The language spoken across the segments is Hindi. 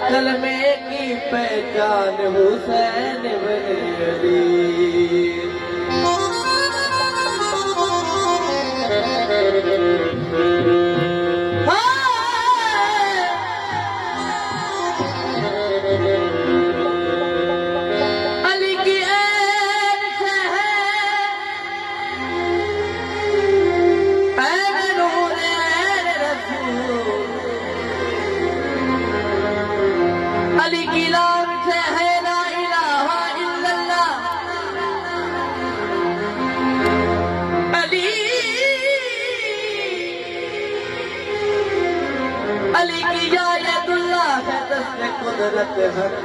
कलमे की पहचान हुसैन बने अली। अली की ऐन से है ऐन नूर ऐन रसूल। अली की लाम से है ला इलाहा इल्लल्लाह। अली अली की जायतुल्लाह है दस्ते कुदरत हक।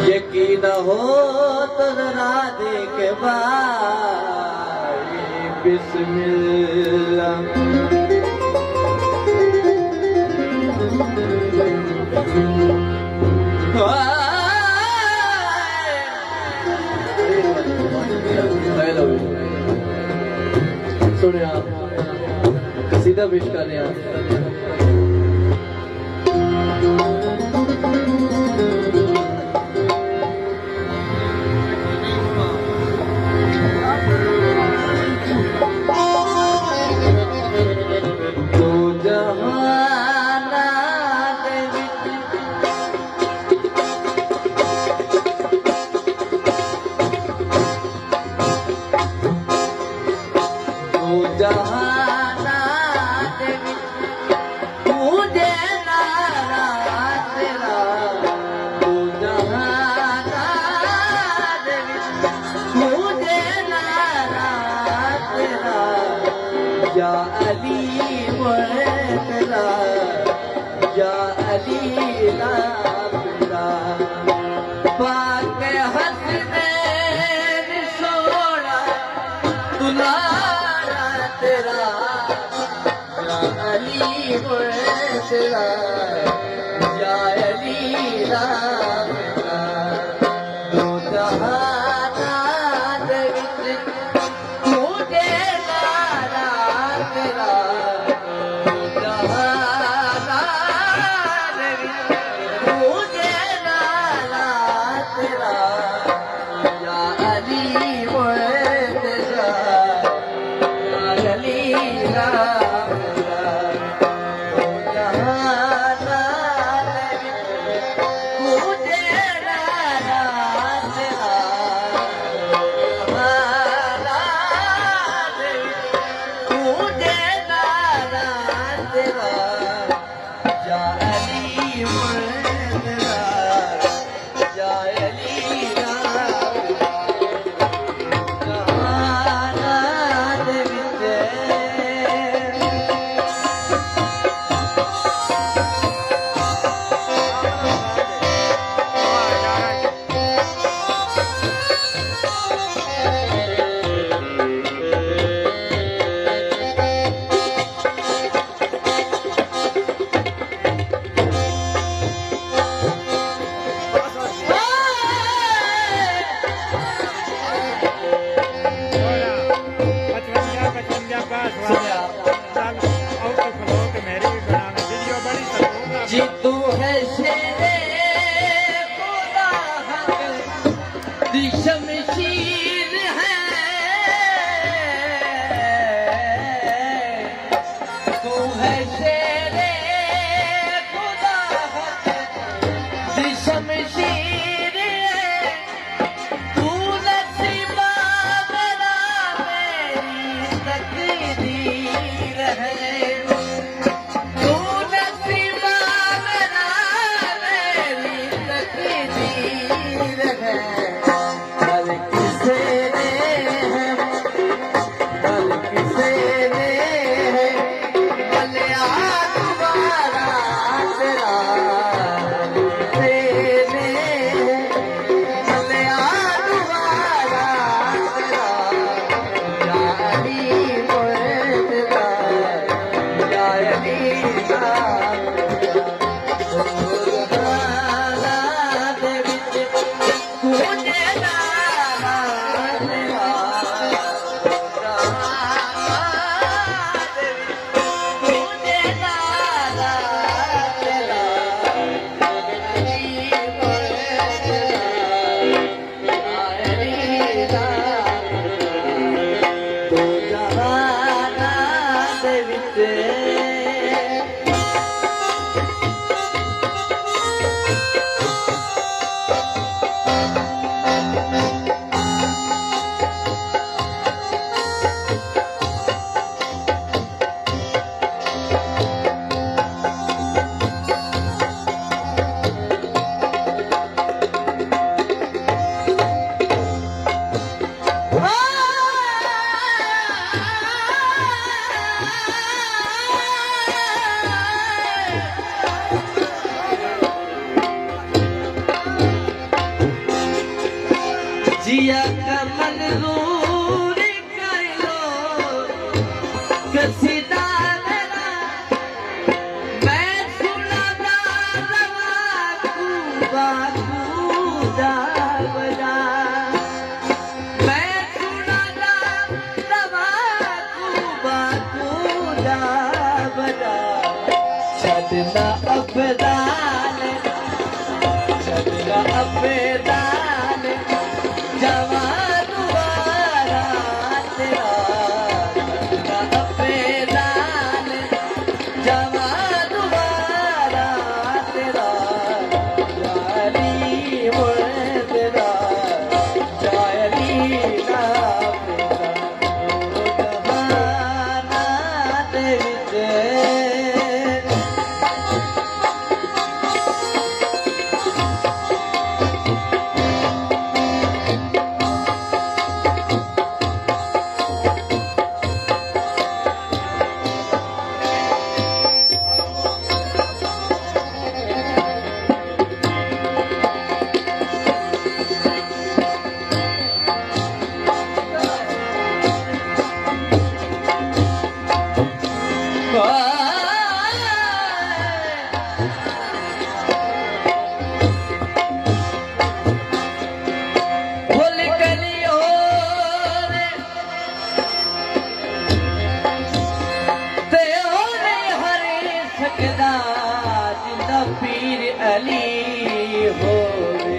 यकीन हो तो जरा देख भाई बिस्मिल्लाह। सुने आप सीधा पेश कर रहे हैं। या अली तेरा या अली तेरा पाक हसनैन सोना दुलारा तेरा। या अली तेरा या अली तेरा दो जहाना दे विच मुझे शमशीर है तू है शेरे खुदा शमशीर है तू नसीबा मेरा मेरी तकदीर है तू नसीबा मेरा मेरी तकदीर है जिया का मंजूर कर लो कसीदा मेरा मैं सुना बाखूदा बजा मैं सुना बाखूदा बजा छदना अफदान छदना अफदान जवान वाला तेरा अफेदान जवान वाला तेरा जारी मुड़ तेरा जारी ना जहाना दे विच पीर अली होवे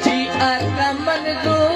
जी अकमल दो